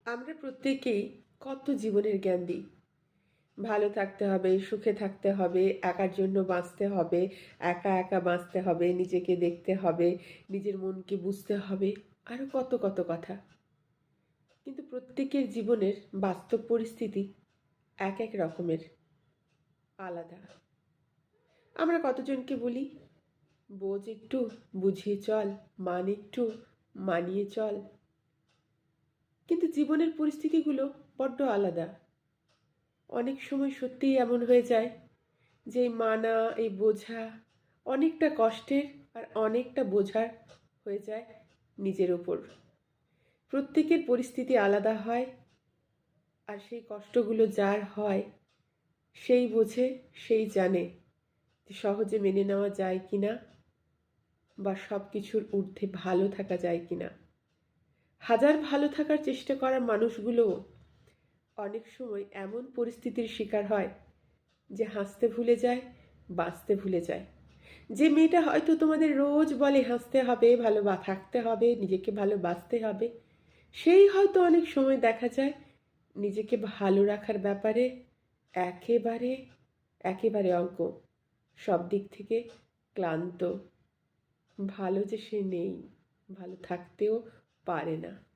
আমরা প্রত্যেকেই কত জীবনের জ্ঞান দিই। ভালো থাকতে হবে, সুখে থাকতে হবে, একার জন্য বাঁচতে হবে, একা একা বাঁচতে হবে, নিজেকে দেখতে হবে, নিজের মনকে বুঝতে হবে, আরও কত কত কথা। কিন্তু প্রত্যেকের জীবনের বাস্তব পরিস্থিতি এক এক রকমের, আলাদা। আমরা কতজনকে বলি, বোঝ একটু, বুঝিয়ে চল, মান একটু, মানিয়ে চল। কিন্তু জীবনের পরিস্থিতিগুলো বড্ড আলাদা। অনেক সময় সত্যিই এমন হয়ে যায় যে এই মানা, এই বোঝা অনেকটা কষ্টের আর অনেকটা বোঝার হয়ে যায় নিজের ওপর। প্রত্যেকের পরিস্থিতি আলাদা হয়, আর সেই কষ্টগুলো যার হয় সেই বোঝে, সেই জানে যে সহজে মেনে নেওয়া যায় কিনা, বা সব কিছুর ঊর্ধ্বে ভালো থাকা যায় কিনা। হাজার ভালো থাকার চেষ্টা করা মানুষগুলোও অনেক সময় এমন পরিস্থিতির শিকার হয় যে হাসতে ভুলে যায়, বাঁচতে ভুলে যায়। যে মেয়েটা হয়তো তোমাদের রোজ বলে হাসতে হবে, ভালো থাকতে হবে, নিজেকে ভালোবাসতে হবে, সেই হয়তো অনেক সময় দেখা যায় নিজেকে ভালো রাখার ব্যাপারে একেবারে একেবারে অজ্ঞ, সব দিক থেকে ক্লান্ত। ভালো যে সে নেই, ভালো থাকতেও পারে না।